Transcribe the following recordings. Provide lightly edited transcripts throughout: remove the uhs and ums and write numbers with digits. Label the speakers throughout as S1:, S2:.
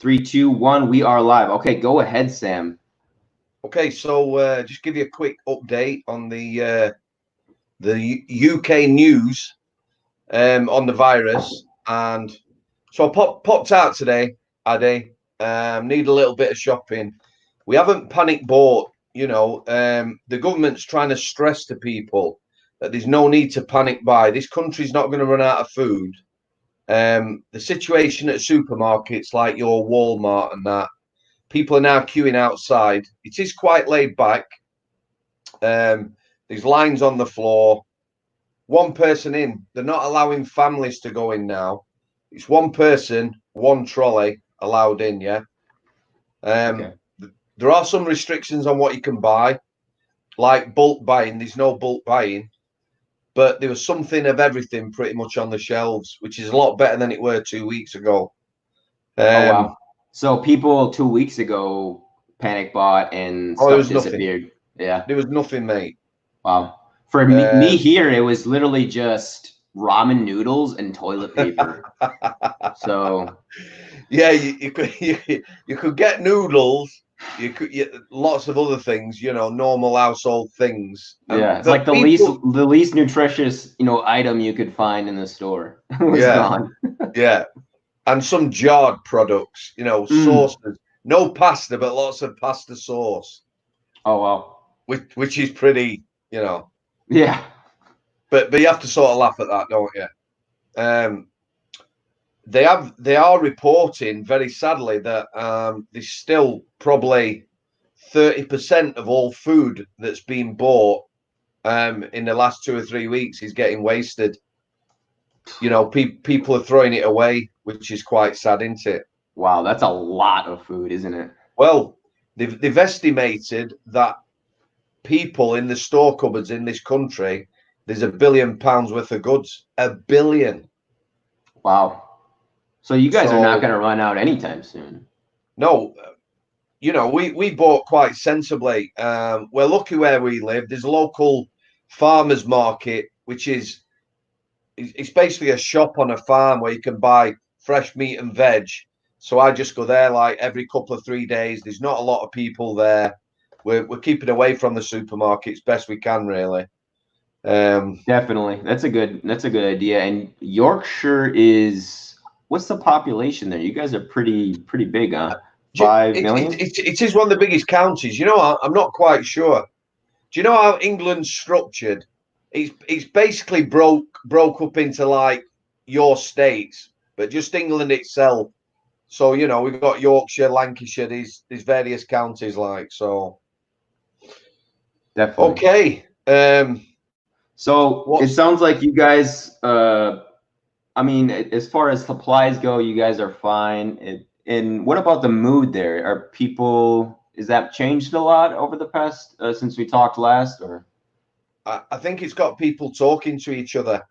S1: 3, 2, 1. We are live. Okay, go ahead, Sam.
S2: Okay, so just give you a quick update on the UK news on the virus. And so I popped out today, Addy. Need a little bit of shopping. We haven't panic bought. The government's trying to stress to people that there's no need to panic buy. This country's not going to run out of food. The situation at supermarkets like your Walmart and that, people are now queuing outside. It is quite laid back. There's lines on the floor. One person in. They're not allowing families to go in now. It's one person, one trolley allowed in, yeah?
S1: Okay.
S2: There are some restrictions on what you can buy, like bulk buying. There's no bulk buying. But there was something of everything pretty much on the shelves, which is a lot better than it were 2 weeks ago.
S1: Oh, wow. So people 2 weeks ago panic bought and stuff disappeared.
S2: Nothing.
S1: Yeah.
S2: There was nothing, mate.
S1: Wow. For me here, it was literally just ramen noodles and toilet paper. So
S2: yeah, you could get noodles. You could lots of other things, normal household things.
S1: Yeah, it's like the least nutritious, item you could find in the store was gone.
S2: Yeah, and some jarred products, sauces. No pasta, but lots of pasta sauce.
S1: Oh wow.
S2: Which is pretty,
S1: Yeah.
S2: But you have to sort of laugh at that, don't you? They are reporting very sadly that there's still probably 30% of all food that's been bought in the last 2 or 3 weeks is getting wasted. People are throwing it away, which is quite sad, isn't it?
S1: Wow, that's a lot of food, isn't it?
S2: Well, they've estimated that people in the store cupboards in this country, there's £1 billion worth of goods. £1 billion.
S1: Wow. So you guys are not going to run out anytime soon.
S2: No. We bought quite sensibly. We're lucky where we live. There's a local farmers market, which is it's basically a shop on a farm where you can buy fresh meat and veg. So I just go there like every couple of 3 days. There's not a lot of people there. We're keeping away from the supermarkets best we can, really.
S1: Definitely, that's a good idea. And Yorkshire is, what's the population there? You guys are pretty big, huh? 5 million?
S2: It is one of the biggest counties. I'm not quite sure. Do you know how England's structured? It's basically broke up into like your states, but just England itself. So we've got Yorkshire, Lancashire. These various counties, like so.
S1: Definitely.
S2: Okay.
S1: So it sounds like you guys. I mean, as far as supplies go, you guys are fine. And what about the mood there? Are people? Is that changed a lot over the past since we talked last, or?
S2: I think it's got people talking to each other.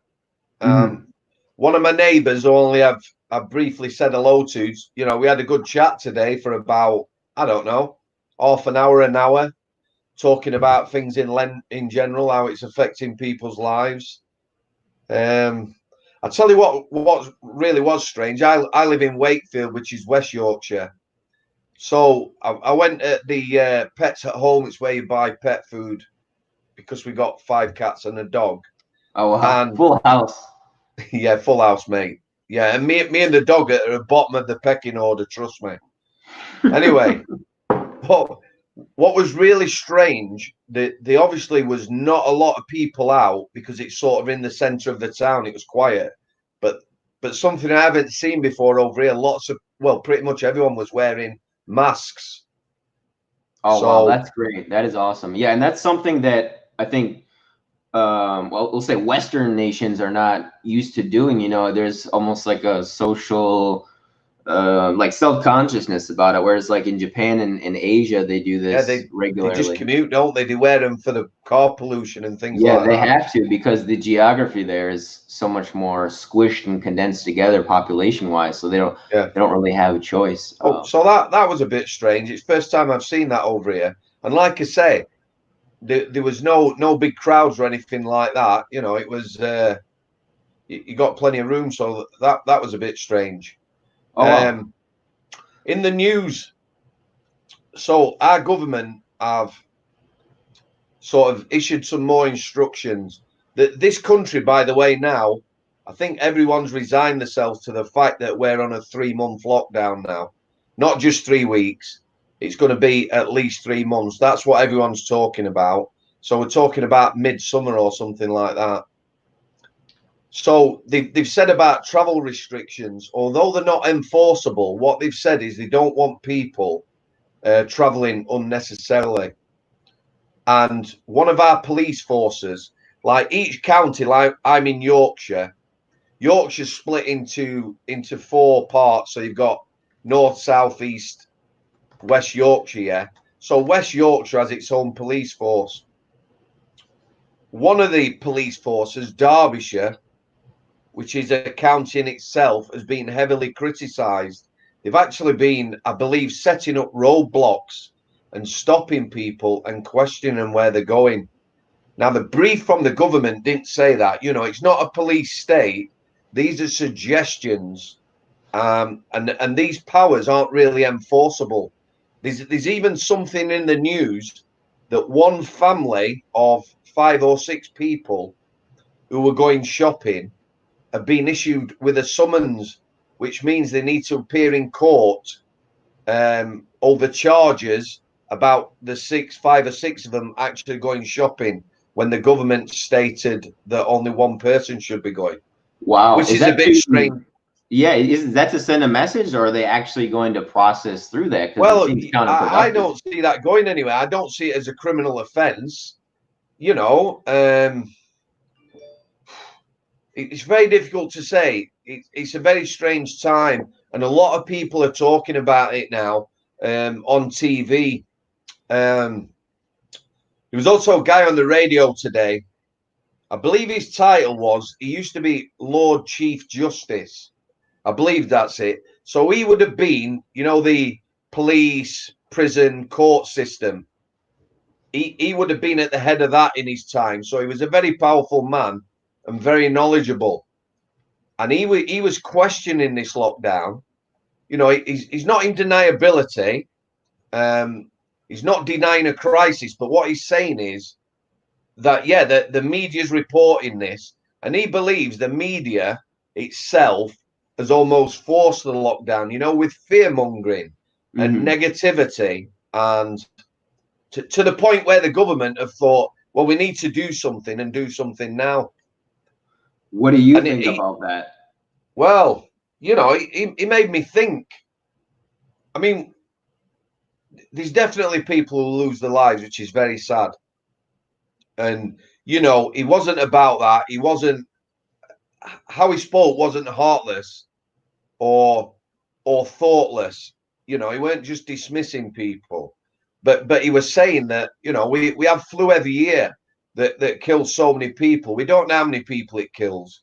S2: One of my neighbours, only I've briefly said hello to. We had a good chat today for about, I don't know, half an hour, talking about things in general, how it's affecting people's lives. I'll tell you what really was strange. I live in Wakefield, which is West Yorkshire. So I went at the Pets at Home. It's where you buy pet food, because we got 5 cats and a dog.
S1: Oh, wow. And full house.
S2: Yeah, full house, mate. Yeah, and me and the dog are at the bottom of the pecking order, trust me. Anyway, what was really strange, there obviously was not a lot of people out because it's sort of in the centre of the town. It was quiet. But something I haven't seen before over here, pretty much everyone was wearing masks.
S1: Oh, wow, that's great. That is awesome. Yeah, and that's something that I think, we'll say Western nations are not used to doing. There's almost like a social, like self-consciousness about it. Whereas like in Japan and in Asia, they do this regularly.
S2: They just commute, don't they? They wear them for the car pollution and things like that.
S1: Yeah, they have to, because the geography there is so much more squished and condensed together population-wise. So they don't really have a choice.
S2: So that was a bit strange. It's the first time I've seen that over here. And like I say, there was no big crowds or anything like that. It was you got plenty of room, so that was a bit strange. in the news. So our government have sort of issued some more instructions that this country, by the way, now, I think everyone's resigned themselves to the fact that we're on a 3-month lockdown now, not just 3 weeks. It's going to be at least 3 months. That's what everyone's talking about. So we're talking about midsummer or something like that. So they've said about travel restrictions, although they're not enforceable, what they've said is they don't want people traveling unnecessarily. And one of our police forces, like each county, like I'm in Yorkshire, Yorkshire's split into 4 parts. So you've got North, South, East, West Yorkshire. Yeah? So West Yorkshire has its own police force. One of the police forces, Derbyshire, which is a county in itself, has been heavily criticised. They've actually been, I believe, setting up roadblocks and stopping people and questioning where they're going. Now, the brief from the government didn't say that. You know, it's not a police state. These are suggestions, and these powers aren't really enforceable. There's even something in the news that one family of 5 or 6 people who were going shopping have been issued with a summons, which means they need to appear in court over charges about the 5 or 6 of them actually going shopping when the government stated that only one person should be going.
S1: Wow.
S2: Which is a bit strange.
S1: Yeah, is that to send a message, or are they actually going to process through that?
S2: Well, I don't see that going anywhere. I don't see it as a criminal offence. You know, it's very difficult to say. It's a very strange time, and a lot of people are talking about it now on TV. There was also a guy on the radio today. I believe his title was, he used to be Lord Chief Justice. I believe that's it. So he would have been, you know, the police, prison, court system. He would have been at the head of that in his time. So he was a very powerful man and very knowledgeable. And he was questioning this lockdown. You know, he's not in deniability. He's not denying a crisis. But what he's saying is that, yeah, the media's reporting this. And he believes the media itself has almost forced the lockdown, you know, with fear-mongering and negativity. And to the point where the government have thought, well, we need to do something and do something now.
S1: What do you think about that?
S2: Well, you know, he made me think. I mean, there's definitely people who lose their lives, which is very sad. And, you know, he wasn't about that. He wasn't, how he spoke wasn't heartless or thoughtless. You know, he weren't just dismissing people. But he was saying that, you know, we have flu every year that kills so many people. We don't know how many people it kills.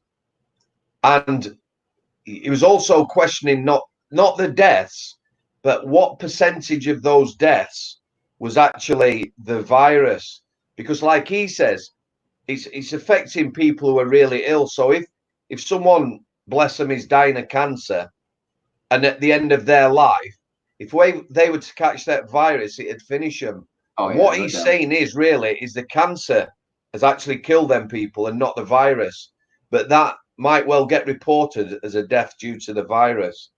S2: And he was also questioning not the deaths, but what percentage of those deaths was actually the virus. Because like he says, it's affecting people who are really ill. So if someone, bless them, is dying of cancer, and at the end of their life, if they were to catch that virus, it'd finish them. Oh, yeah, what he's saying is the cancer has actually killed them people and not the virus. But that might well get reported as a death due to the virus.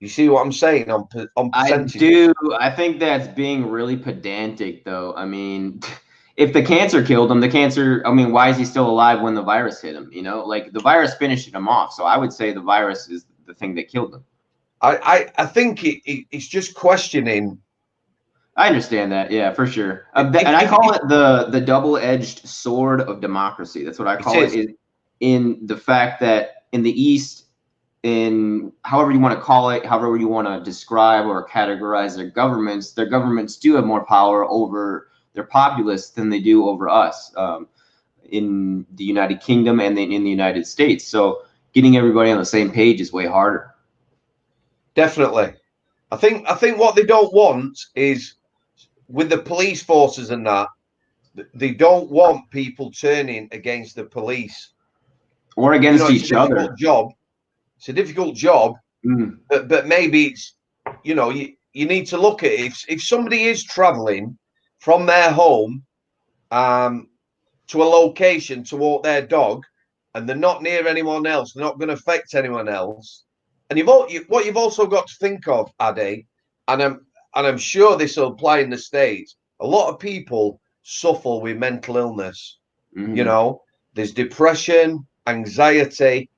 S2: You see what I'm saying on percentages?
S1: I do. I think that's being really pedantic, though. I mean, if the cancer killed him, I mean, why is he still alive when the virus hit him? You know, like the virus finished him off. So I would say the virus is the thing that killed him.
S2: I think it's just questioning.
S1: I understand that, yeah, for sure. And I call it the double-edged sword of democracy. That's what I call it. In the fact that in the East, in however you want to call it, however you want to describe or categorize their governments do have more power over their populace than they do over us in the United Kingdom and then in the United States. So getting everybody on the same page is way harder.
S2: Definitely. I think what they don't want is, with the police forces and that, they don't want people turning against the police
S1: or against each other.
S2: It's a difficult job But maybe it's, you know, you need to look at it. If somebody is traveling from their home to a location to walk their dog, and they're not near anyone else, they're not going to affect anyone else. And what you've also got to think of, Addy, and I'm sure this will apply in the States. A lot of people suffer with mental illness. You know, there's depression, anxiety.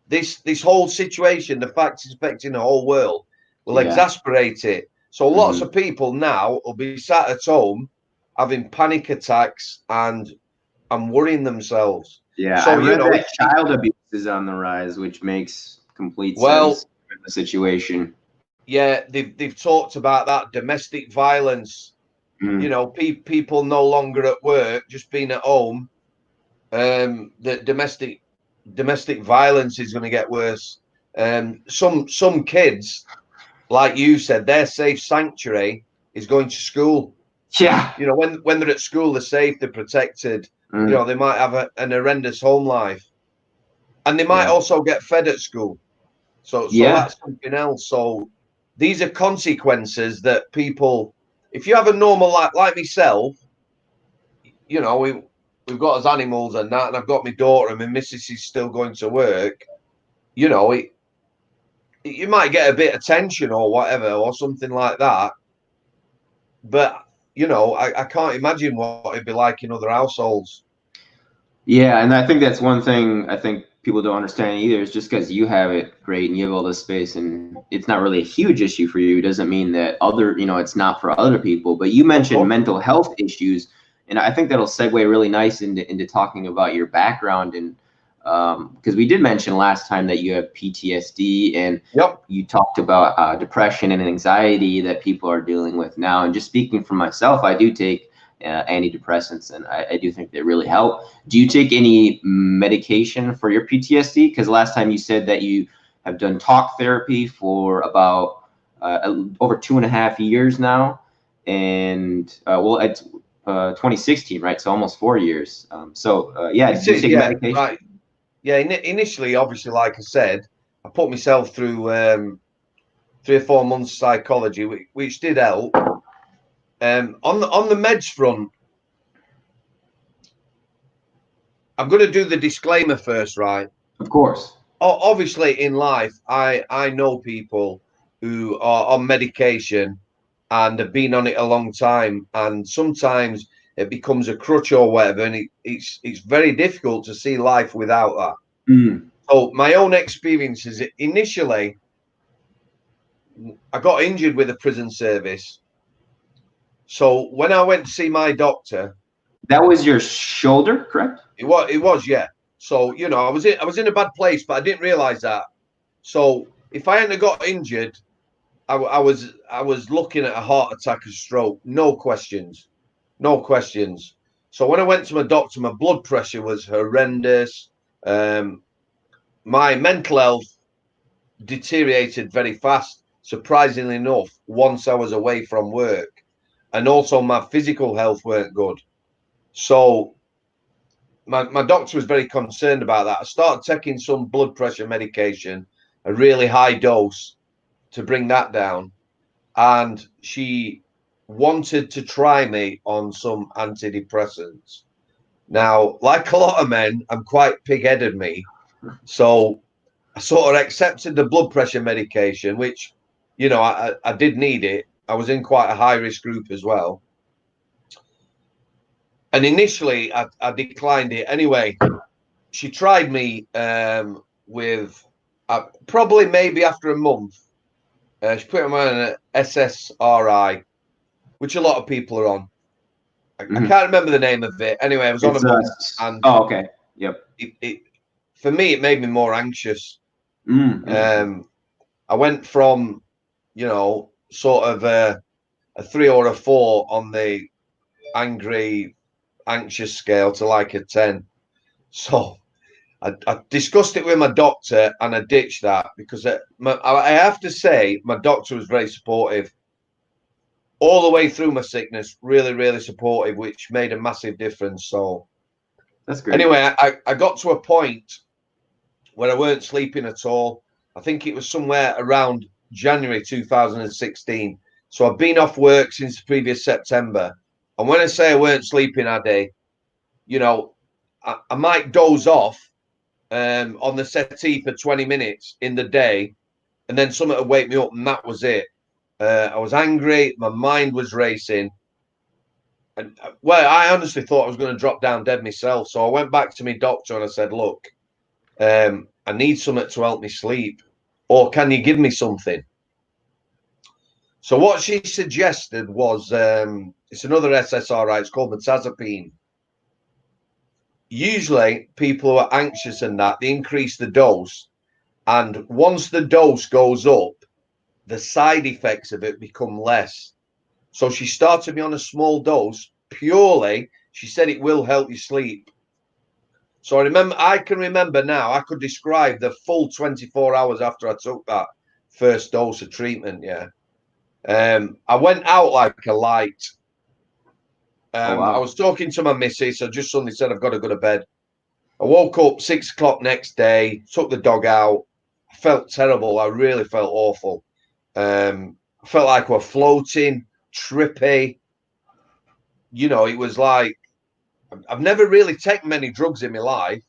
S2: This whole situation, the fact it's affecting the whole world, will exasperate it. So lots of people now will be sat at home having panic attacks and worrying themselves.
S1: Yeah,
S2: so
S1: I read that child abuse is on the rise, which makes complete sense in the situation.
S2: Yeah, they've talked about that domestic violence. You know, people no longer at work, just being at home. That domestic violence is going to get worse. Some kids, like you said, their safe sanctuary is going to school.
S1: Yeah,
S2: you know, when they're at school, they're safe, they're protected. You know, they might have an horrendous home life, and they might also get fed at school. So that's something else. So these are consequences that people, if you have a normal life like myself, you know, we've got us animals and that, and I've got my daughter, and my missus is still going to work. You know, you might get a bit of tension or whatever or something like that, but you know, I can't imagine what it'd be like in other households.
S1: Yeah, and I think that's one thing I think people don't understand either. Is just because you have it great and you have all this space and it's not really a huge issue for you doesn't mean that it's not for other people. But you mentioned mental health issues, and I think that'll segue really nice into talking about your background. And because we did mention last time that you have PTSD, and you talked about depression and anxiety that people are dealing with now. And just speaking for myself, I do take antidepressants, and I do think they really help. Do you take any medication for your PTSD? Because last time you said that you have done talk therapy for about over 2.5 years now, and it's 2016, right? So almost 4 years. Do you take medication?
S2: Right. Yeah, initially, obviously, like I said, I put myself through 3 or 4 months psychology, which did help. On the meds front, I'm going to do the disclaimer first, right?
S1: Of course.
S2: Obviously, in life, I know people who are on medication and have been on it a long time, and sometimes it becomes a crutch or whatever, and it's very difficult to see life without that. So my own experience is initially, I got injured with a prison service. So when I went to see my doctor,
S1: that was your shoulder, correct?
S2: It was, yeah. So you know, I was in a bad place, but I didn't realize that. So if I hadn't got injured, I was looking at a heart attack or stroke, no questions. So when I went to my doctor, my blood pressure was horrendous. My mental health deteriorated very fast, surprisingly enough, once I was away from work. And also my physical health weren't good. So my doctor was very concerned about that. I started taking some blood pressure medication, a really high dose, to bring that down. And she wanted to try me on some antidepressants. Now, like a lot of men, I'm quite pig-headed, me. So I sort of accepted the blood pressure medication, which, you know, I did need it. I was in quite a high-risk group as well. And initially, I declined it. Anyway, she tried me with probably maybe after a month. She put me on an SSRI, which a lot of people are on. I can't remember the name of it. Anyway, I was on a month. And
S1: okay. Yep.
S2: For me, it made me more anxious. I went from, you know, sort of a 3 or a 4 on the anxious scale to like a 10. So I discussed it with my doctor and I ditched that because I have to say my doctor was very supportive all the way through my sickness, really, really supportive, which made a massive difference. So
S1: that's great.
S2: Anyway, I got to a point where I weren't sleeping at all. I think it was somewhere around January 2016. So I've been off work since the previous September. And when I say I weren't sleeping, Addy, you know, I might doze off on the settee for 20 minutes in the day, and then something would wake me up, and that was it. I was angry. My mind was racing. And well, I honestly thought I was going to drop down dead myself. So I went back to my doctor and I said, look, I need something to help me sleep. Or can you give me something? So what she suggested was, it's another SSRI. It's called metazapine. Usually people who are anxious and that, they increase the dose. And once the dose goes up, the side effects of it become less. So she started me on a small dose purely. She said it will help you sleep. So I can remember now, I could describe the full 24 hours after I took that first dose of treatment. Yeah. I went out like a light.
S1: Wow.
S2: I was talking to my missus. I just suddenly said, I've got to go to bed. I woke up 6 o'clock next day, took the dog out. I felt terrible. I really felt awful. I felt like we're floating, trippy. You know, it was like, I've never really taken many drugs in my life.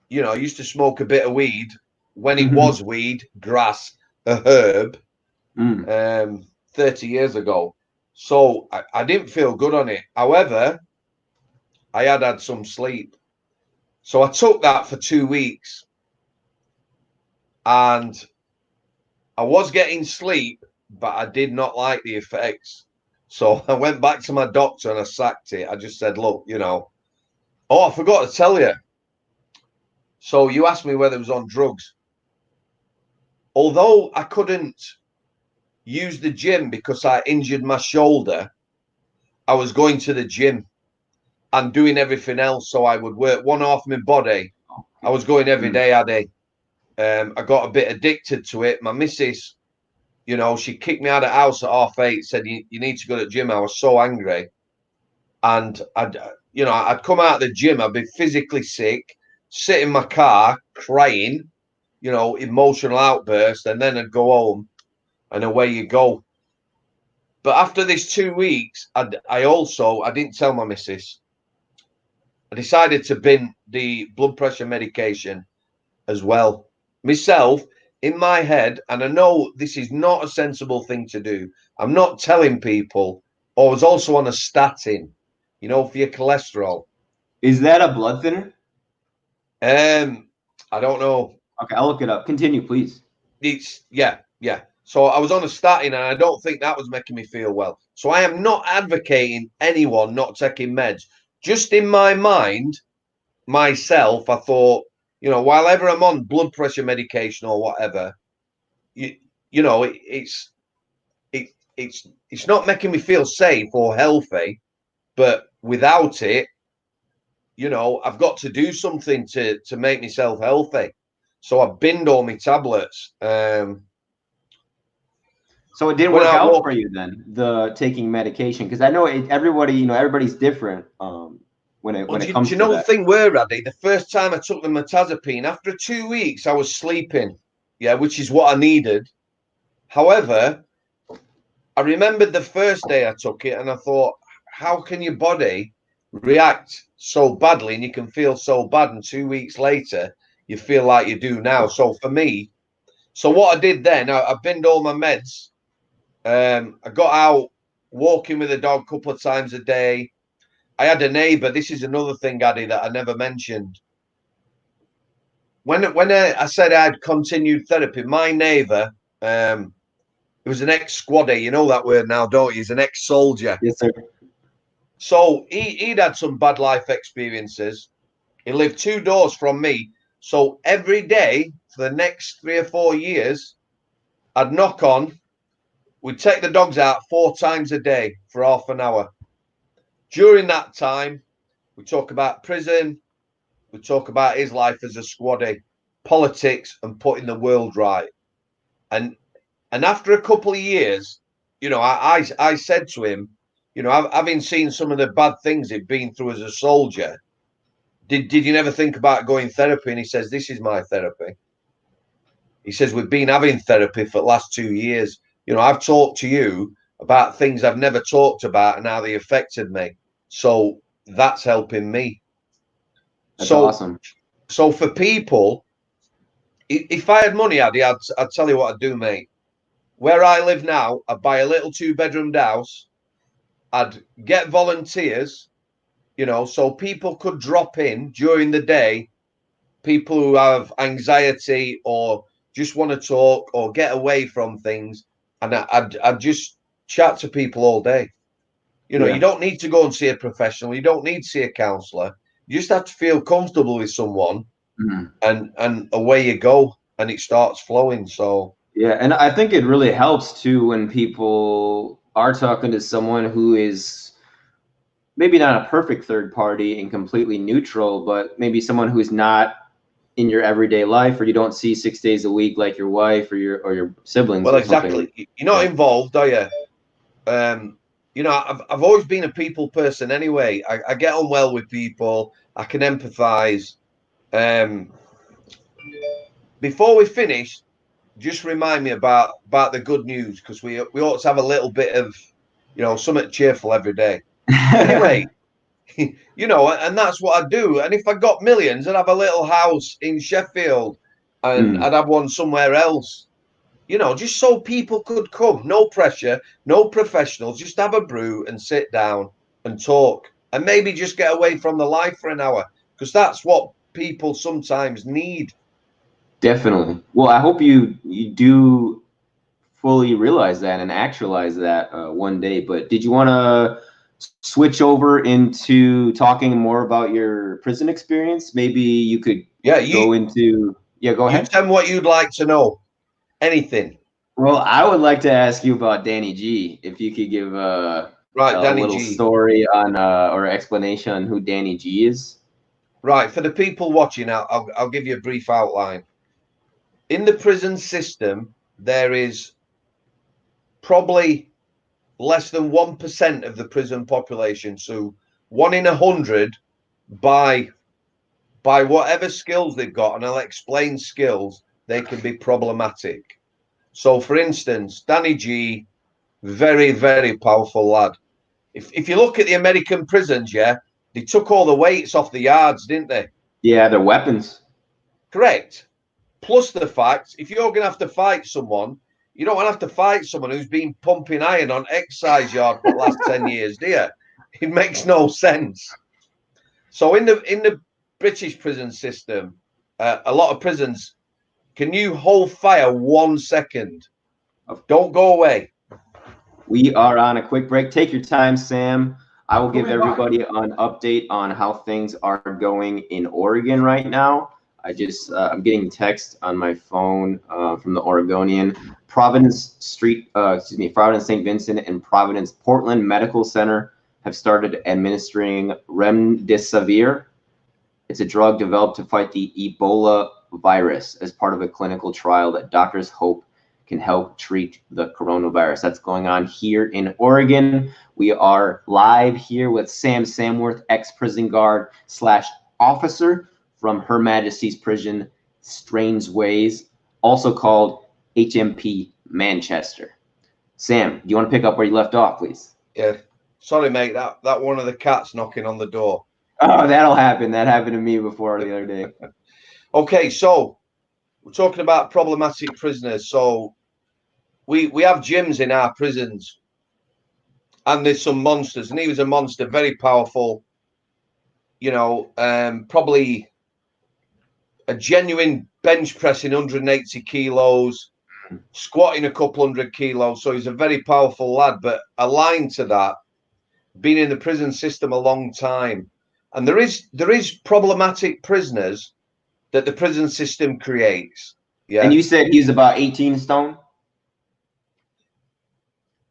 S2: You know, I used to smoke a bit of weed when it was weed, grass, a herb, 30 years ago. So I didn't feel good on it. However, I had some sleep. So I took that for 2 weeks and I was getting sleep, but I did not like the effects. So I went back to my doctor and I sacked it. I just said, look, you know, oh, I forgot to tell you. So you asked me whether it was on drugs. Although I couldn't use the gym because I injured my shoulder, I was going to the gym and doing everything else. So I would work one half of my body. I was going every day, Addy. I got a bit addicted to it. My missus, you know, she kicked me out of the house at 8:30, said, you need to go to the gym. I was so angry. And I'd come out of the gym, I'd be physically sick, sit in my car crying, you know, emotional outburst, and then I'd go home and away you go. But after this 2 weeks, I didn't tell my missus. I decided to bin the blood pressure medication as well. Myself, in my head, and I know this is not a sensible thing to do. I'm not telling people. I was also on a statin, you know, for your cholesterol.
S1: Is that a blood thinner?
S2: I don't know.
S1: Okay, I'll look it up. Continue, please.
S2: Yeah. So I was on a statin and I don't think that was making me feel well. So I am not advocating anyone not taking meds. Just in my mind, myself, I thought, you know, while ever I'm on blood pressure medication or whatever, you know, it's not making me feel safe or healthy, but without it, you know, I've got to do something to make myself healthy. So I binned all my tablets.
S1: So it did work out for you then, the taking medication, because I know everybody, you know, everybody's different. When it comes to that.
S2: Do you know the thing where, Addy? The first time I took the metazapine, after 2 weeks, I was sleeping, yeah, which is what I needed. However, I remembered the first day I took it and I thought, how can your body react so badly and you can feel so bad, and 2 weeks later, you feel like you do now? So for me, so what I did then, I binned all my meds. I got out walking with the dog a couple of times a day. I had a neighbour. This is another thing, Addy, that I never mentioned. When I said I had continued therapy, my neighbour, he was an ex-squaddy. You know that word now, don't you? He's an ex-soldier.
S1: Yes, sir.
S2: So he'd had some bad life experiences. He lived 2 doors from me. So every day for the next 3 or 4 years, I'd knock on. We'd take the dogs out 4 times a day for half an hour. During that time, we talk about prison. We talk about his life as a squaddy, politics, and putting the world right. And after a couple of years, you know, I said to him, you know, having seen some of the bad things he'd been through as a soldier, did you never think about going therapy? And he says, this is my therapy. he says, we've been having therapy for the last 2 years. You know, I've talked to you about things I've never talked about and how they affected me. So that's helping me.
S1: That's awesome.
S2: So for people, if I had money, Addy, I'd tell you what I'd do, mate. Where I live now, I'd buy a little 2-bedroomed house. I'd get volunteers, you know, so people could drop in during the day, people who have anxiety or just want to talk or get away from things. And I'd just chat to people all day. You know, you don't need to go and see a professional. You don't need to see a counselor. You just have to feel comfortable with someone, and away you go, and it starts flowing. So
S1: yeah, and I think it really helps too when people are talking to someone who is maybe not a perfect third party and completely neutral, but maybe someone who's not in your everyday life, or you don't see 6 days a week like your wife or your siblings.
S2: Well, exactly. You're not involved, are you? You know, I've always been a people person anyway. I get on well with people. I can empathize. Before we finish, just remind me about the good news, because we ought to have a little bit of, you know, something cheerful every day. Anyway, you know, and that's what I do. And if I got millions, I'd have a little house in Sheffield, and I'd have one somewhere else. You know, just so people could come. No pressure, no professionals. Just have a brew and sit down and talk, and maybe just get away from the life for an hour, because that's what people sometimes need.
S1: Definitely. Well, I hope you do fully realize that and actualize that one day. But did you want to switch over into talking more about your prison experience? Maybe you could go into. Yeah, go ahead.
S2: You tell me what you'd like to know. Anything.
S1: Well, I would like to ask you about Danny G. If you could give a little story on or explanation on who Danny G is.
S2: Right. For the people watching, I'll give you a brief outline. In the prison system, there is probably less than 1% of the prison population. So 1 in 100, by whatever skills they've got, and I'll explain skills, they can be problematic. So, for instance, Danny G, very, very powerful lad. If you look at the American prisons, yeah, they took all the weights off the yards, didn't they?
S1: Yeah, they're weapons.
S2: Correct. Plus the fact, if you're going to have to fight someone, you don't want to have to fight someone who's been pumping iron on exercise yard for the last 10 years, do you? It makes no sense. So in the British prison system, a lot of prisons, can you hold fire 1 second? Don't go away.
S1: We are on a quick break. Take your time, Sam. I will give everybody an update on how things are going in Oregon right now. I'm getting text on my phone from the Oregonian. Providence St. Vincent and Providence Portland Medical Center have started administering remdesivir. It's a drug developed to fight the Ebola virus as part of a clinical trial that doctors hope can help treat the coronavirus. That's going on here in Oregon. We are live here with Sam Samworth, ex-prison guard / officer from Her Majesty's Prison, Strangeways, also called HMP Manchester. Sam, do you want to pick up where you left off, please?
S2: Yeah. Sorry, mate. That one of the cats knocking on the door.
S1: Oh, that'll happen. That happened to me before the other day.
S2: Okay, so we're talking about problematic prisoners. So we have gyms in our prisons, and there's some monsters, and he was a monster, very powerful, you know, probably a genuine bench pressing 180 kilos, squatting a couple 100 kilos. So he's a very powerful lad, but aligned to that, been in the prison system a long time. And there is problematic prisoners that the prison system creates. Yeah.
S1: And you said he's about 18 stone?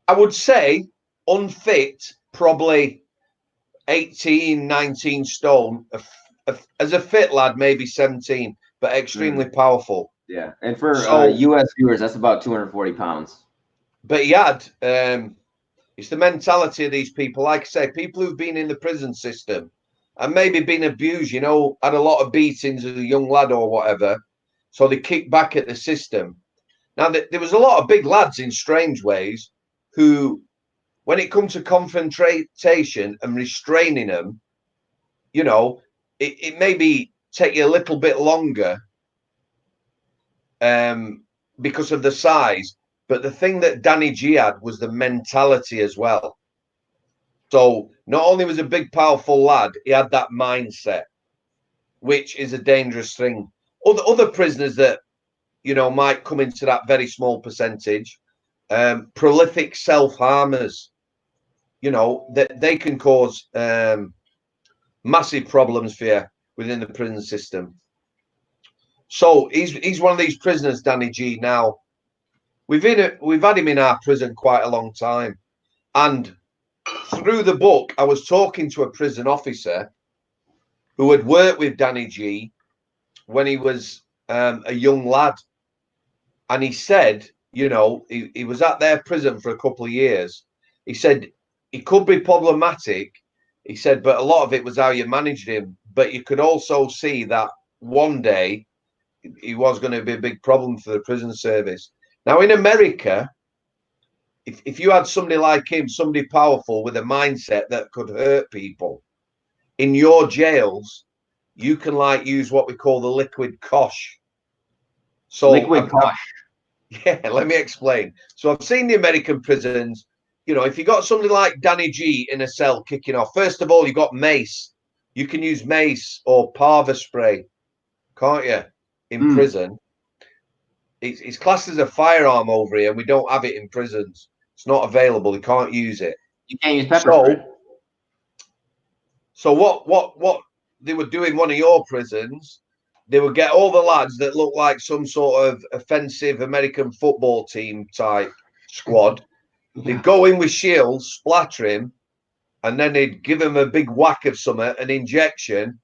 S2: I would say unfit, probably 18, 19 stone. As a fit lad, maybe 17, but extremely powerful.
S1: Yeah. And for US viewers, that's about 240 pounds.
S2: But he had, it's the mentality of these people. Like I say, people who've been in the prison system and maybe been abused, you know, had a lot of beatings as a young lad or whatever. So they kicked back at the system. Now, there was a lot of big lads in strange ways who, when it comes to confrontation and restraining them, you know, it maybe take you a little bit longer because of the size. But the thing that Danny G had was the mentality as well. So not only was a big, powerful lad, he had that mindset, which is a dangerous thing. Other prisoners that, you know, might come into that very small percentage, prolific self-harmers, you know, that they can cause massive problems for you within the prison system. So he's one of these prisoners, Danny G. Now, we've had him in our prison quite a long time. And through the book, I was talking to a prison officer who had worked with Danny G when he was a young lad. And he said, you know, he was at their prison for a couple of years. He said he could be problematic. He said, but a lot of it was how you managed him. But you could also see that one day he was going to be a big problem for the prison service. Now, in America, if you had somebody like him, somebody powerful with a mindset that could hurt people, in your jails, you can like use what we call the liquid cosh. So
S1: liquid cosh.
S2: Yeah, let me explain. So I've seen the American prisons. You know, if you got somebody like Danny G in a cell kicking off, first of all, you got mace. You can use mace or parva spray, can't you? In prison, it's classed as a firearm over here, and we don't have it in prisons. It's not available. You can't use it.
S1: You can't use pepper spray.
S2: So what they would do in one of your prisons, they would get all the lads that look like some sort of offensive American football team type squad. Yeah. They'd go in with shields, splatter him, and then they'd give him a big whack of something, an injection,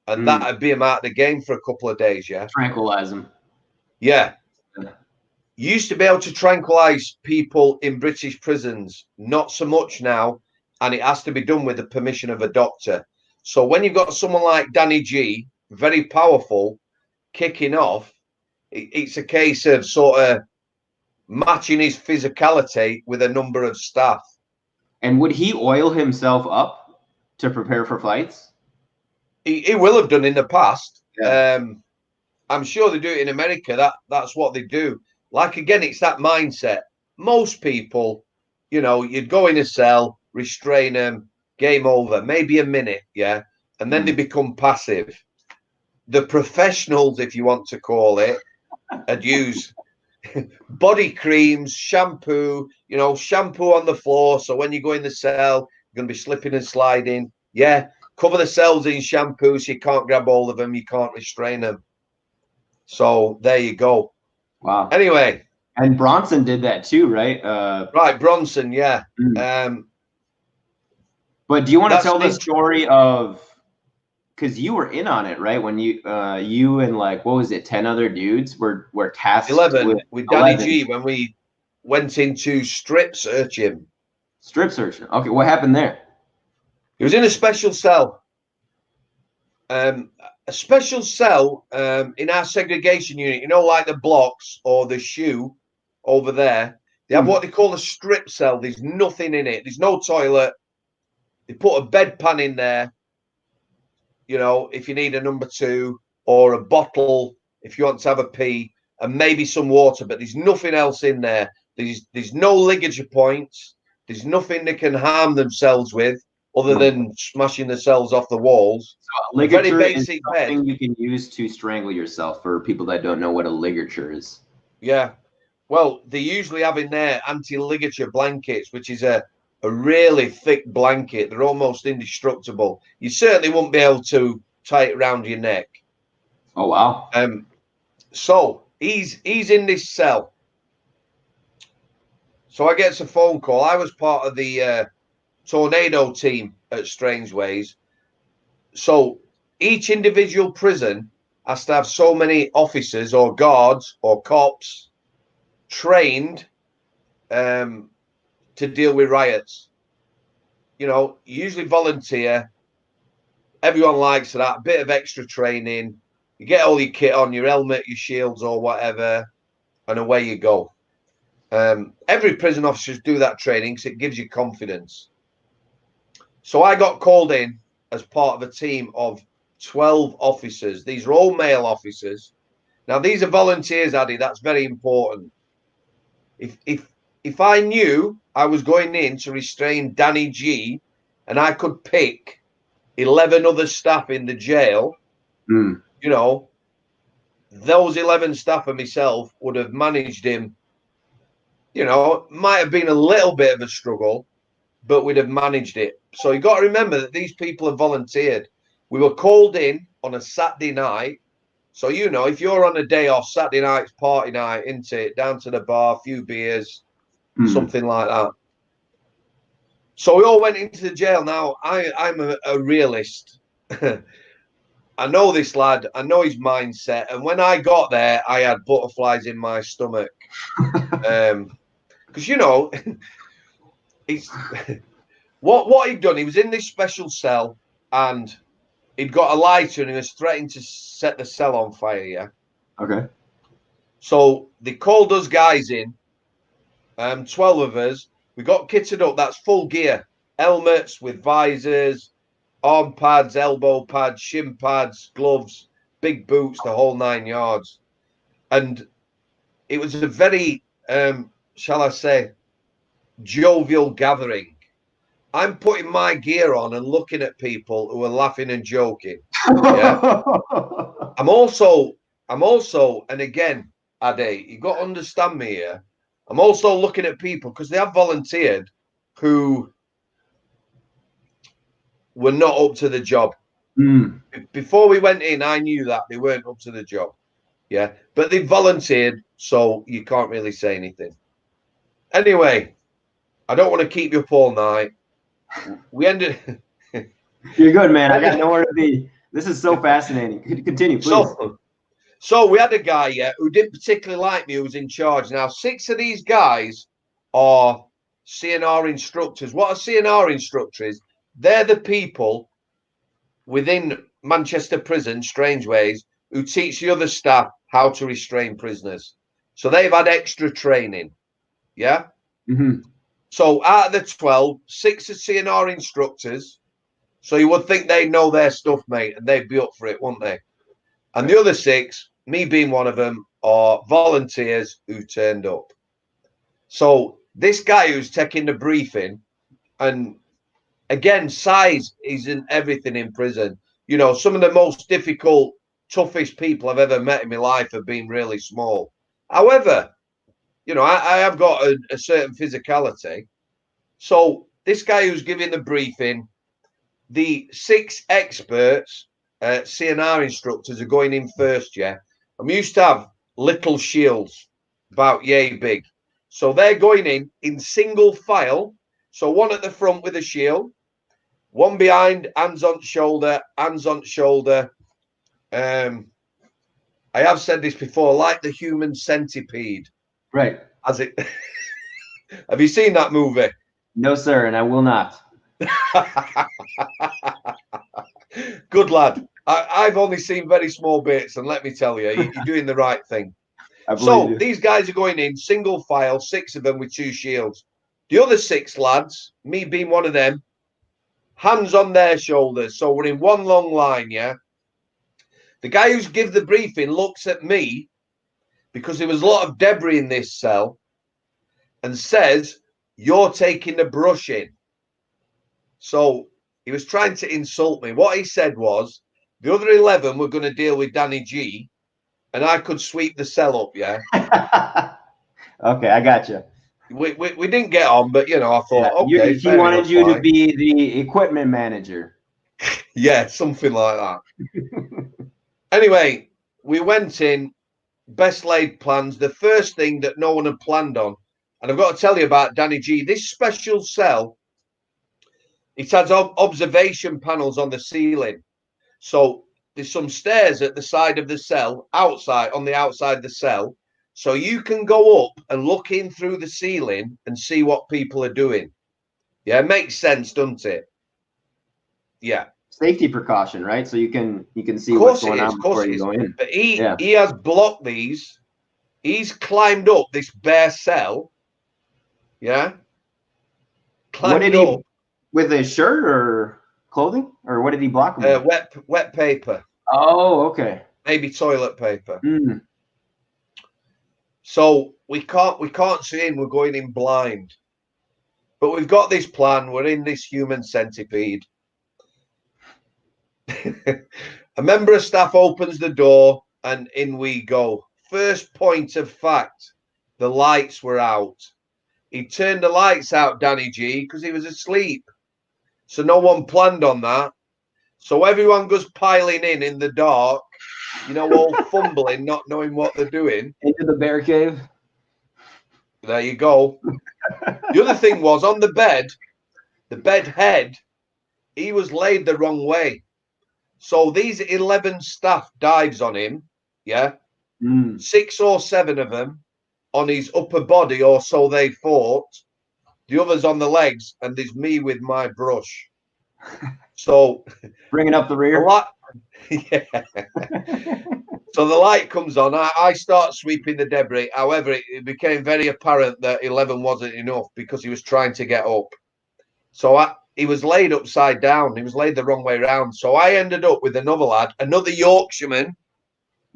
S2: and that'd be him out of the game for a couple of days, yeah?
S1: Tranquilize him.
S2: Yeah. You used to be able to tranquilize people in British prisons, not so much now, and it has to be done with the permission of a doctor. So when you've got someone like Danny G, very powerful, kicking off, it's a case of sort of matching his physicality with a number of staff.
S1: And would he oil himself up to prepare for fights?
S2: He will have done in the past.
S1: Yeah.
S2: I'm sure they do it in America. That's what they do. Like, again, it's that mindset. Most people, you know, you'd go in a cell, restrain them, game over, maybe a minute, yeah? And then they become passive. The professionals, if you want to call it, would use body creams, shampoo, you know, shampoo on the floor. So when you go in the cell, you're going to be slipping and sliding. Yeah, cover the cells in shampoo so you can't grab hold of them, you can't restrain them. So there you go.
S1: Wow.
S2: Anyway.
S1: And Bronson did that too, right?
S2: Right, Bronson, yeah.
S1: But do you want to tell the story of, because you were in on it, right? When you and like, what was it, 10 other dudes were tasked
S2: 11 with Danny G when we went into strip search him.
S1: Strip search. Okay, what happened there?
S2: He was in a special cell. A special cell in our segregation unit, you know, like the blocks or the shoe over there. They have what they call a strip cell. There's nothing in it. There's no toilet. They put a bedpan in there, you know, if you need a number 2, or a bottle if you want to have a pee, and maybe some water, but there's nothing else in there. There's no ligature points. There's nothing they can harm themselves with other than smashing the cells off the walls.
S1: So ligature is something you can use to strangle yourself, for people that don't know what a ligature is.
S2: Yeah. Well, they usually have in there anti-ligature blankets, which is a really thick blanket. They're almost indestructible. You certainly won't be able to tie it around your neck.
S1: Oh, wow.
S2: So he's in this cell. So I get a phone call. I was part of the tornado team at Strangeways. So each individual prison has to have so many officers or guards or cops trained to deal with riots. You know, usually volunteer. Everyone likes that. A bit of extra training. You get all your kit on, your helmet, your shields or whatever, and away you go. Every prison officers do that training because it gives you confidence. So I got called in as part of a team of 12 officers. These are all male officers. Now, these are volunteers, Addy. That's very important. If I knew I was going in to restrain Danny G and I could pick 11 other staff in the jail, you know, those 11 staff and myself would have managed him. You know, might have been a little bit of a struggle, but we'd have managed it. So you got to remember that these people have volunteered. We were called in on a Saturday night. So, you know, if you're on a day off, Saturday night's party night, isn't it? Down to the bar, a few beers, something like that. So we all went into the jail. Now, I'm a realist. I know this lad. I know his mindset. And when I got there, I had butterflies in my stomach. Because, you know, it's what he'd done. He was in this special cell and he'd got a lighter and he was threatening to set the cell on fire. Yeah.
S1: Okay.
S2: So they called us guys in, 12 of us. We got kitted up. That's full gear, helmets with visors, arm pads, elbow pads, shin pads, gloves, big boots, the whole 9 yards. And it was a very, shall I say, jovial gathering. I'm putting my gear on and looking at people who are laughing and joking. Yeah. I'm also, and again, Addy, you got to understand me here. I'm also looking at people because they have volunteered who were not up to the job. Before we went in, I knew that they weren't up to the job. Yeah. But they volunteered, so you can't really say anything. Anyway, I don't want to keep you up all night. We ended.
S1: You're good, man. I got nowhere to be. This is so fascinating. Continue, please.
S2: So we had a guy, yeah, who didn't particularly like me, who was in charge. Now, 6 of these guys are CNR instructors. What a CNR instructor is, they're the people within Manchester Prison, strange ways, who teach the other staff how to restrain prisoners. So they've had extra training. Yeah. So out of the 12, 6 are CNR instructors. So you would think they know their stuff, mate, and they'd be up for it, wouldn't they? And the other 6, me being one of them, are volunteers who turned up. So this guy who's taking the briefing, and again, size isn't everything in prison. You know, some of the most difficult, toughest people I've ever met in my life have been really small. However, you know, I have got a certain physicality. So this guy who's giving the briefing, the 6 experts, CNR instructors are going in first, yeah? And we used to have little shields, about yay big. So they're going in single file. So one at the front with a shield, one behind, hands on shoulder, hands on shoulder. I have said this before, like the human centipede.
S1: Right.
S2: As it. Have you seen that movie?
S1: No, sir, and I will not.
S2: Good lad. I've only seen very small bits, and let me tell you, you're doing the right thing. So these guys are going in single file, 6 of them with 2 shields. The other 6 lads, me being one of them, hands on their shoulders. So we're in one long line, yeah? The guy who's give the briefing looks at me, because there was a lot of debris in this cell, and says, "You're taking the brushing." So he was trying to insult me. What he said was, the other 11 were going to deal with Danny G, and I could sweep the cell up, yeah?
S1: Okay, I got you.
S2: We didn't get on, but, you know, I thought,
S1: yeah,
S2: okay,
S1: he wanted you to be the equipment manager.
S2: Yeah, something like that. Anyway, we went in, best laid plans. The first thing that no one had planned on, and I've got to tell you about Danny G, this special cell, it has observation panels on the ceiling. So there's some stairs at the side of the cell, on the outside of the cell. So you can go up and look in through the ceiling and see what people are doing. Yeah, it makes sense, doesn't it? Yeah.
S1: safety precaution, right? So you can see
S2: Of
S1: what's
S2: course
S1: going
S2: it is.
S1: on
S2: Of course
S1: before
S2: it
S1: you
S2: is.
S1: go in.
S2: But
S1: Yeah.
S2: he has blocked these. He's climbed up this bare cell. Yeah.
S1: What
S2: Climbed
S1: did
S2: up.
S1: he, with his shirt or clothing, or what did he block him with?
S2: Wet paper.
S1: Oh, okay.
S2: Maybe toilet paper.
S1: Mm.
S2: So we can't see him. We're going in blind. But we've got this plan. We're in this human centipede. A member of staff opens the door and in we go. First point of fact, the lights were out. He turned the lights out, Danny G, because he was asleep. So no one planned on that. So everyone goes piling in the dark, you know, all fumbling, not knowing what they're doing.
S1: Into the bear cave.
S2: There you go. The other thing was on the bed head, he was laid the wrong way. So these 11 staff dives on him, yeah, 6 or 7 of them on his upper body, or so they thought. The others on the legs, and there's me with my brush. So
S1: bringing up the rear.
S2: Yeah. So the light comes on. I start sweeping the debris. However, it became very apparent that 11 wasn't enough because he was trying to get up. So he was laid upside down. He was laid the wrong way around. So I ended up with another lad, another Yorkshireman.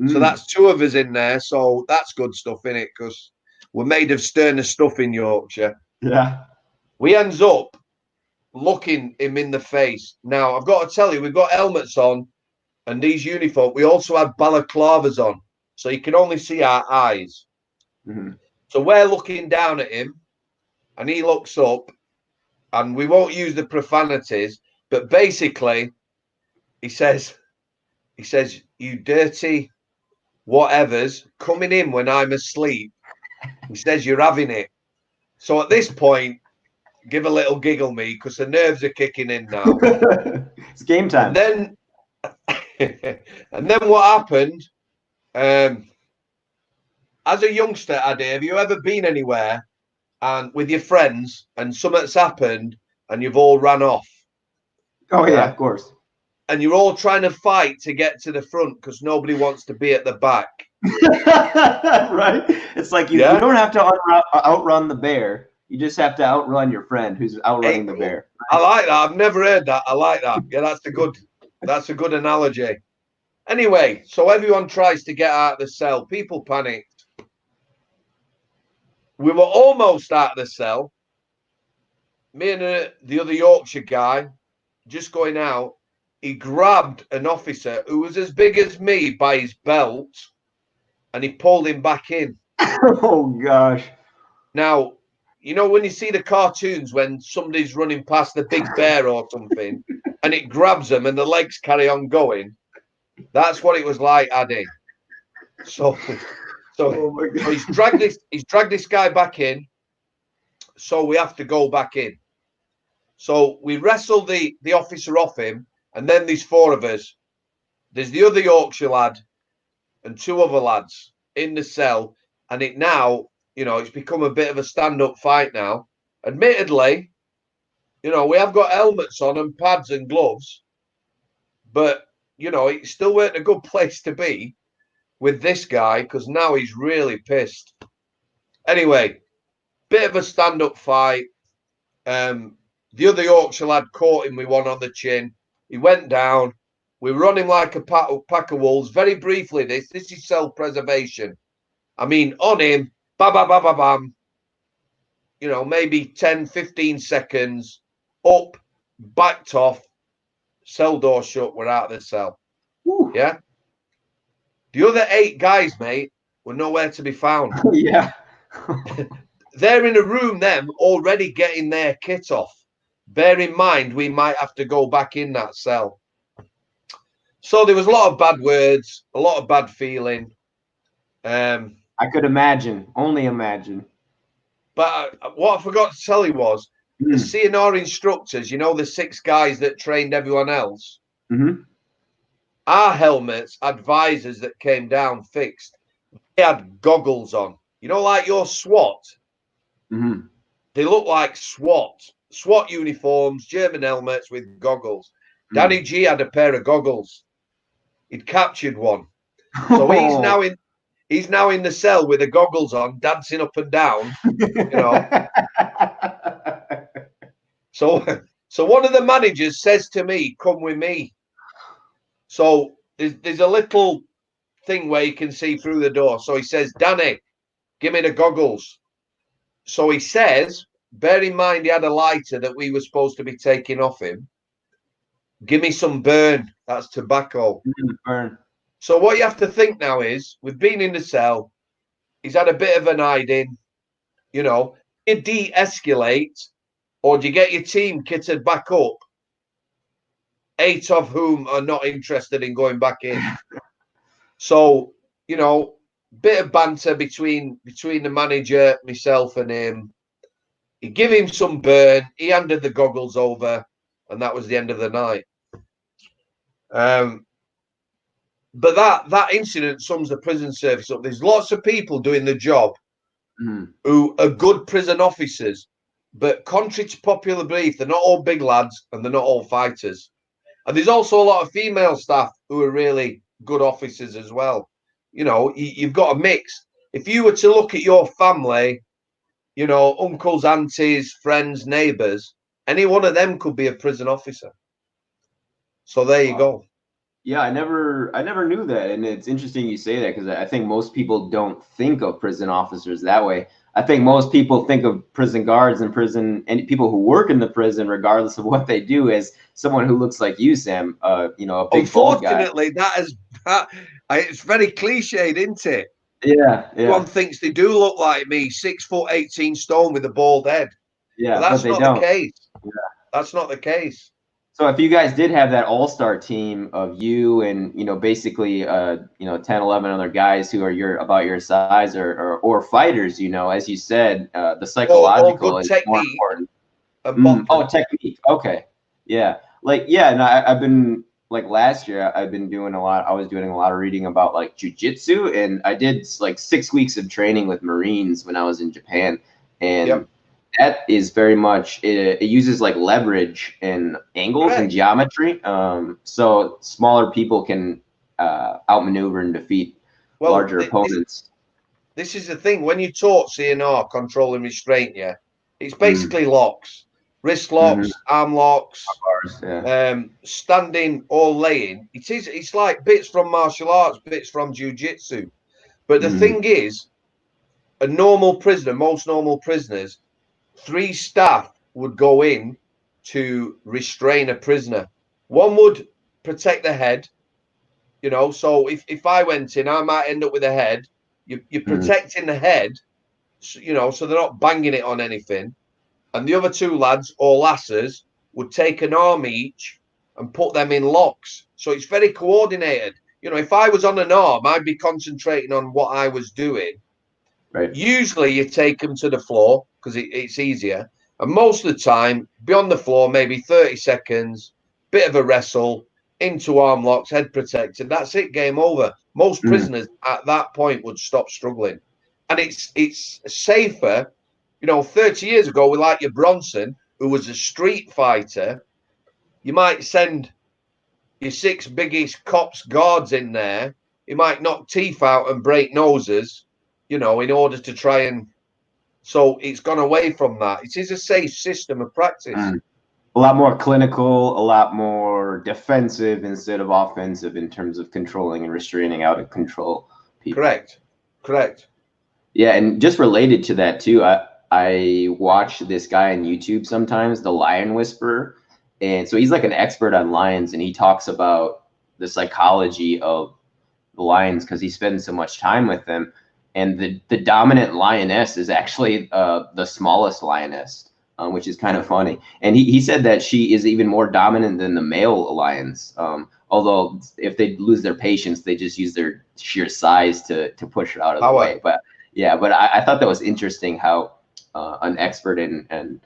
S2: So that's 2 of us in there. So that's good stuff in it because we're made of sterner stuff in Yorkshire.
S1: Yeah.
S2: We ends up looking him in the face. Now, I've got to tell you, we've got helmets on and these uniforms. We also had balaclavas on, so you can only see our eyes. So we're looking down at him and he looks up, and we won't use the profanities, but basically he says, you dirty whatevers coming in when I'm asleep. He says, you're having it. So at this point, give a little giggle me because the nerves are kicking in now.
S1: It's game time.
S2: And then what happened, as a youngster, Addy, have you ever been anywhere and with your friends and something's happened and you've all ran off?
S1: Oh, yeah, of course.
S2: And you're all trying to fight to get to the front because nobody wants to be at the back.
S1: Right? It's like you don't have to outrun the bear. You just have to outrun your friend who's outrunning the bear.
S2: I like that. I've never heard that. I like that. Yeah, that's a good analogy. Anyway, so everyone tries to get out of the cell. People panicked. We were almost out of the cell. Me and the other Yorkshire guy just going out. He grabbed an officer who was as big as me by his belt and he pulled him back in.
S1: Oh, gosh.
S2: Now, you know, when you see the cartoons when somebody's running past the big bear or something and it grabs them and the legs carry on going, that's what it was like, Addy. So he's dragged this guy back in. So we have to go back in. So we wrestle the officer off him, and then there's 4 of us. There's the other Yorkshire lad and 2 other lads in the cell, and it now, you know, it's become a bit of a stand-up fight now. Admittedly, you know, we have got helmets on and pads and gloves, but, you know, it still weren't a good place to be with this guy because now he's really pissed. Anyway, bit of a stand-up fight. The other Yorkshire lad caught him with one on the chin. He went down. We were on him like a pack of wolves. Very briefly, this is self-preservation. I mean, on him, bam, bam, bam, bam, bam. You know, maybe 10, 15 seconds, up, backed off, cell door shut, we're out of the cell. Woo. Yeah? The other 8 guys, mate, were nowhere to be found.
S1: Yeah.
S2: They're in a room, them, already getting their kit off. Bear in mind, we might have to go back in that cell. So there was a lot of bad words, a lot of bad feeling.
S1: I could imagine, only imagine.
S2: But what I forgot to tell you was, the CNR instructors, you know, the 6 guys that trained everyone else, our helmets, advisors that came down fixed, they had goggles on. You know, like your SWAT? They look like SWAT uniforms, German helmets with goggles. Danny G had a pair of goggles. He'd captured one. So he's now in the cell with the goggles on, dancing up and down, you know. So one of the managers says to me, "Come with me." So there's a little thing where you can see through the door. So he says, "Danny, give me the goggles." So he says, bear in mind he had a lighter that we were supposed to be taking off him. "Give me some burn." That's tobacco.
S1: Burn.
S2: So what you have to think now is, we've been in the cell. He's had a bit of an hiding. You know, you de-escalate, or do you get your team kitted back up? 8 of whom are not interested in going back in. So, you know, bit of banter between the manager, myself, and him. He gave him some burn. He handed the goggles over, and that was the end of the night. But that incident sums the prison service up. There's lots of people doing the job who are good prison officers, but contrary to popular belief, they're not all big lads and they're not all fighters. And there's also a lot of female staff who are really good officers as well. You know, you've got a mix. If you were to look at your family, you know, uncles, aunties, friends, neighbours, any one of them could be a prison officer. So there you go.
S1: Yeah, I never knew that, and it's interesting you say that, because I think most people don't think of prison officers that way. I think most people think of prison guards and people who work in the prison, regardless of what they do, as someone who looks like you, Sam. You know, a big bald guy.
S2: Unfortunately, it's very cliched, isn't it?
S1: Yeah.
S2: Everyone thinks they do look like me, 6 foot 18 stone with a bald head.
S1: Yeah,
S2: but that's
S1: but
S2: not the case.
S1: Yeah.
S2: That's not the case.
S1: So if you guys did have that all-star team of you and, you know, basically, you know, 10, 11 other guys who are about your size or fighters, you know, as you said, the psychological is more important. Oh, technique. Okay. Yeah. Like, yeah. And I've been, like, last year, I was doing a lot of reading about, like, jujitsu, and I did like 6 weeks of training with Marines when I was in Japan. And that is very much, it uses like leverage and angles and geometry. So smaller people can outmaneuver and defeat larger opponents.
S2: This is the thing. When you taught CNR, control and restraint, it's basically locks, wrist locks, arm locks, standing or laying. It's like bits from martial arts, bits from jiu-jitsu. But the thing is, a normal prisoner, most normal prisoners, 3 staff would go in to restrain a prisoner. One would protect the head, you know. So if I went in, I might end up with a head. You're protecting the head, you know, so they're not banging it on anything. And the other 2 lads or lasses would take an arm each and put them in locks. So it's very coordinated. You know, if I was on an arm, I'd be concentrating on what I was doing.
S1: Right.
S2: Usually you take them to the floor because it's easier. And most of the time, be on the floor, maybe 30 seconds, bit of a wrestle, into arm locks, head protected. That's it, game over. Most prisoners at that point would stop struggling. And it's safer. You know, 30 years ago, with like your Bronson, who was a street fighter, you might send your 6 biggest cops guards in there. You might knock teeth out and break noses, you know, in order to try and... So it's gone away from that. It is a safe system of practice.
S1: A lot more clinical, a lot more defensive instead of offensive in terms of controlling and restraining out of control people.
S2: Correct.
S1: Yeah, and just related to that too, I watch this guy on YouTube sometimes, the Lion Whisperer. And so he's like an expert on lions, and he talks about the psychology of the lions because he spends so much time with them. And the dominant lioness is actually the smallest lioness, which is kind of funny. And he said that she is even more dominant than the male lions. Although if they lose their patience, they just use their sheer size to push her out of the way. But yeah, but I thought that was interesting how an expert in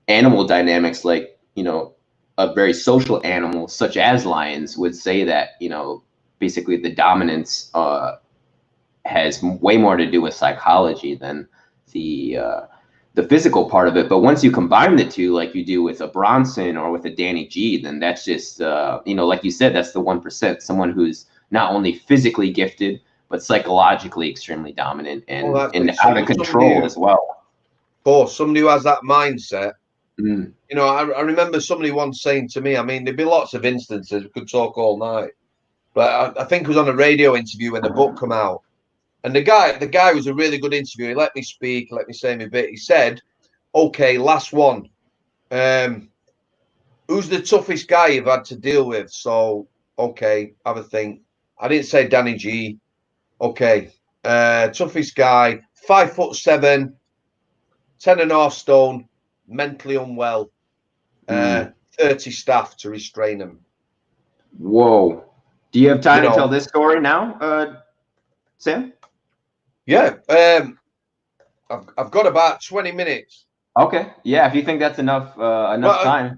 S1: animal dynamics, like, you know, a very social animal such as lions, would say that, you know, basically the dominance has way more to do with psychology than the the physical part of it. But once you combine the two, like you do with a Bronson or with a Danny G, then that's just, you know, like you said, that's the 1%. Someone who's not only physically gifted, but psychologically extremely dominant and, out of control as well.
S2: Of course, somebody who has that mindset. You know, I remember somebody once saying to me, I mean, there'd be lots of instances, we could talk all night, but I think it was on a radio interview when the book came out. And the guy was a really good interviewer. He let me speak, let me say my bit. He said, okay, last one. Who's the toughest guy you've had to deal with? So, okay, have a think. I didn't say Danny G. Okay. Toughest guy, 5'7", 10.5 stone, mentally unwell, 30 staff to restrain him.
S1: Whoa. Do you have time to tell this story now, Sam?
S2: Yeah. I've got about 20 minutes.
S1: Okay. Yeah, if you think that's enough time.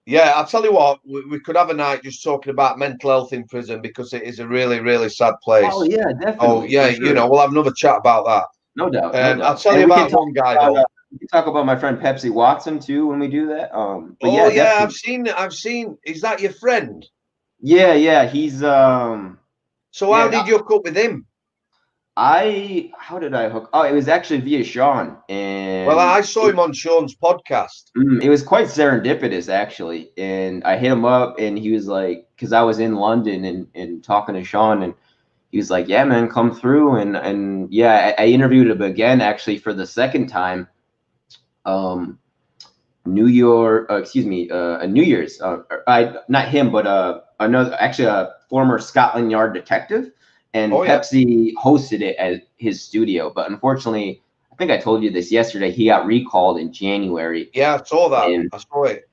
S2: Yeah, I'll tell you what, we could have a night just talking about mental health in prison because it is a really, really sad place.
S1: Oh, yeah, definitely.
S2: Oh, yeah,
S1: sure.
S2: You know, we'll have another chat about that.
S1: No doubt.
S2: I'll tell you about one guy, though.
S1: We can talk about my friend Ptsd Watson, too, when we do that. But
S2: yeah,
S1: definitely.
S2: I've seen. Is that your friend?
S1: Yeah, he's...
S2: So how did you hook up with him?
S1: How did I hook? Oh, it was actually via Sean. And
S2: well, I saw him on Sean's podcast.
S1: It was quite serendipitous, actually. And I hit him up, and he was like, because I was in London and talking to Sean, and he was like, yeah, man, come through. And yeah, I interviewed him again, actually, for the second time. New Year's. Not him, but another, actually, a former Scotland Yard detective. And Ptsd hosted it at his studio. But unfortunately, I think I told you this yesterday, he got recalled in January.
S2: Yeah, I saw that. I saw it.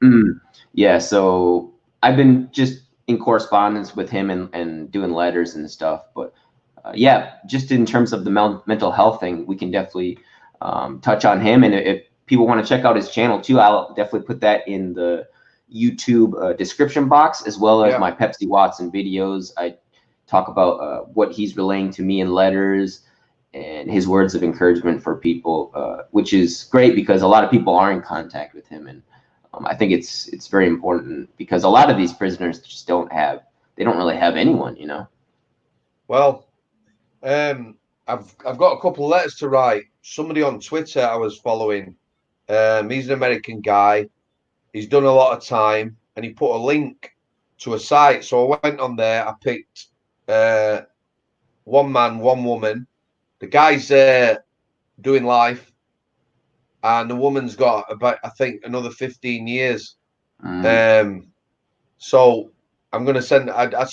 S1: Yeah, so I've been just in correspondence with him and doing letters and stuff. But yeah, just in terms of the mental health thing, we can definitely touch on him. And if people want to check out his channel too, I'll definitely put that in the YouTube description box, as well as my Ptsd Watson videos. I talk about what he's relaying to me in letters and his words of encouragement for people, which is great because a lot of people are in contact with him. And I think it's very important because a lot of these prisoners just don't really have anyone, you know?
S2: Well, I've got a couple of letters to write. Somebody on Twitter I was following, he's an American guy. He's done a lot of time and he put a link to a site. So I went on there, I picked one man, one woman. The guy's doing life, and the woman's got about, I think, another 15 years. So I'm going to send. I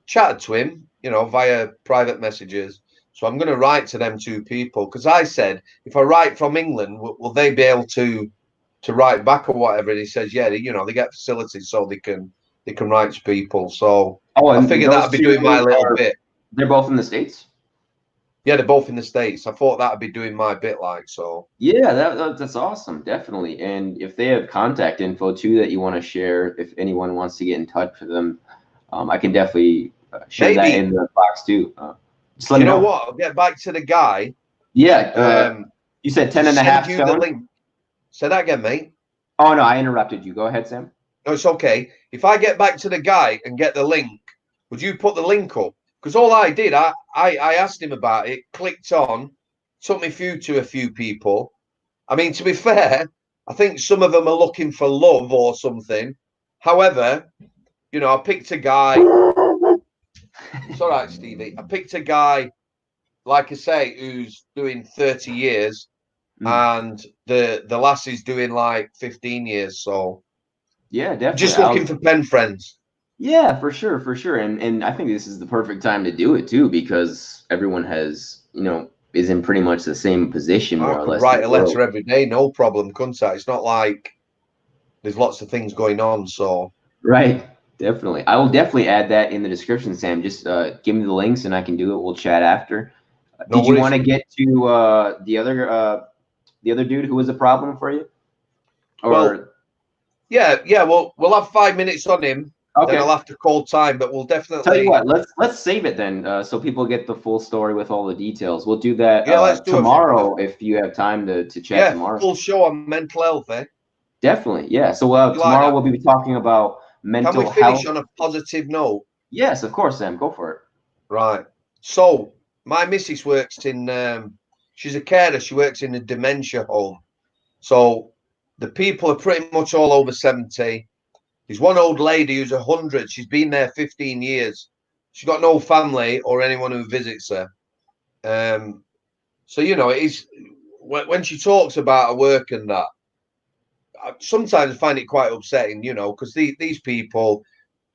S2: chatted to him, you know, via private messages. So I'm going to write to them two people because I said, if I write from England, will they be able to write back or whatever? And he says, yeah, you know, they get facilities so they can write to people. So I figured that'd be doing my little bit.
S1: They're both in the States?
S2: Yeah, they're both in the States. I thought that'd be doing my bit, like, so.
S1: Yeah, that's awesome, definitely. And if they have contact info too that you want to share, if anyone wants to get in touch with them, I can definitely share that in the box too. Just let me know.
S2: What? I'll get back to the guy.
S1: Yeah. You said 10.5 stone?
S2: Link. Say that again, mate.
S1: Oh, no, I interrupted you. Go ahead, Sam.
S2: No, it's okay. If I get back to the guy and get the link, would you put the link up? Because all I did, I asked him about it, clicked on, took me through to a few people. I mean, to be fair, I think some of them are looking for love or something. However, you know, I picked a guy. It's all right, Stevie. I picked a guy, like I say, who's doing 30 years, and the lassie's doing like 15 years. So
S1: yeah, definitely.
S2: Just looking for pen friends.
S1: Yeah, for sure. And I think this is the perfect time to do it too, because everyone has, you know, is in pretty much the same position, more or less.
S2: Write a letter every day, no problem, couldn't I? It's not like there's lots of things going on, so.
S1: Right, definitely. I will definitely add that in the description, Sam. Just give me the links and I can do it. We'll chat after. Did you want to get to the other dude who was a problem for you? Or
S2: well, yeah. Well, we'll have 5 minutes on him. then I'll have to call time. But we'll definitely
S1: tell you what. Let's save it then, so people get the full story with all the details. We'll do that
S2: let's do
S1: tomorrow if you have time to chat tomorrow.
S2: Full show on mental health, eh?
S1: Definitely, yeah. So tomorrow we'll be talking about mental health.
S2: Can we finish on a positive note?
S1: Yes, of course, Sam. Go for it.
S2: Right. So my missus works in. She's a carer. She works in a dementia home. So the people are pretty much all over 70. There's one old lady who's 100. She's been there 15 years. She's got no family or anyone who visits her. So you know, it's when she talks about her work and that. I sometimes find it quite upsetting, you know, because these people,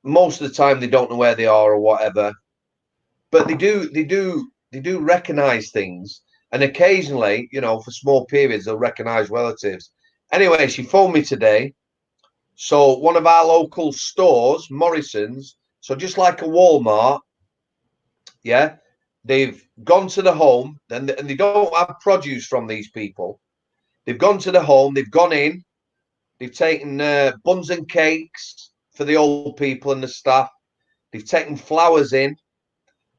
S2: most of the time, they don't know where they are or whatever, but they do recognize things, and occasionally, you know, for small periods, they'll recognize relatives. Anyway, she phoned me today. So one of our local stores, Morrison's, so just like a Walmart, yeah, they've gone to the home, and they don't have produce from these people. They've gone to the home, they've gone in. They've taken buns and cakes for the old people and the staff. They've taken flowers in.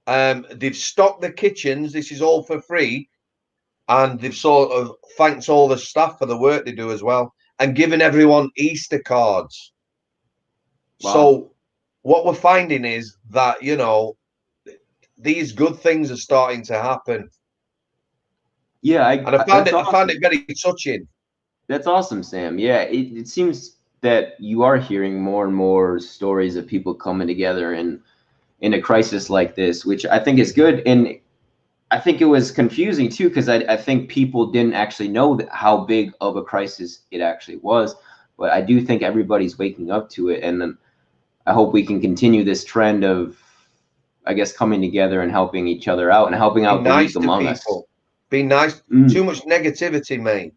S2: They've stocked the kitchens. This is all for free. And they've sort of thanked all the staff for the work they do as well. And given everyone Easter cards. Wow. So what we're finding is that, you know, these good things are starting to happen.
S1: Yeah.
S2: I found it very touching.
S1: That's awesome, Sam. Yeah, it seems that you are hearing more and more stories of people coming together in a crisis like this, which I think is good. And I think it was confusing too, because I think people didn't actually know how big of a crisis it actually was. But I do think everybody's waking up to it, and then I hope we can continue this trend of, I guess, coming together and helping each other out and helping out the weak among us.
S2: Be nice. Too much negativity, mate.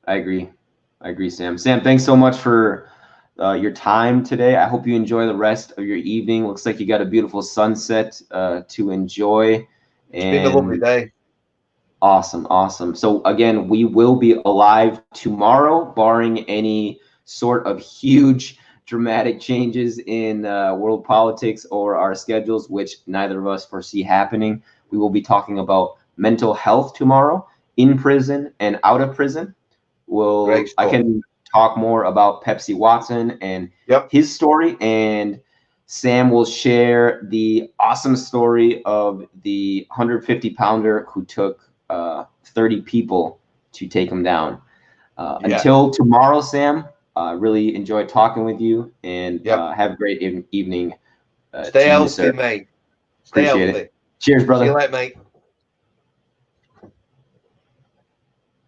S1: I agree, Sam. Sam, thanks so much for your time today. I hope you enjoy the rest of your evening. Looks like you got a beautiful sunset to enjoy.
S2: It's been a lovely day.
S1: Awesome. So again, we will be alive tomorrow, barring any sort of huge dramatic changes in world politics or our schedules, which neither of us foresee happening. We will be talking about mental health tomorrow, in prison and out of prison. I can talk more about Ptsd Watson and his story, and Sam will share the awesome story of the 150-pounder who took 30 people to take him down. Until tomorrow, Sam, really enjoyed talking with you, and have a great evening.
S2: Stay healthy, mate. Stay healthy.
S1: Cheers, brother.
S2: See you later, mate.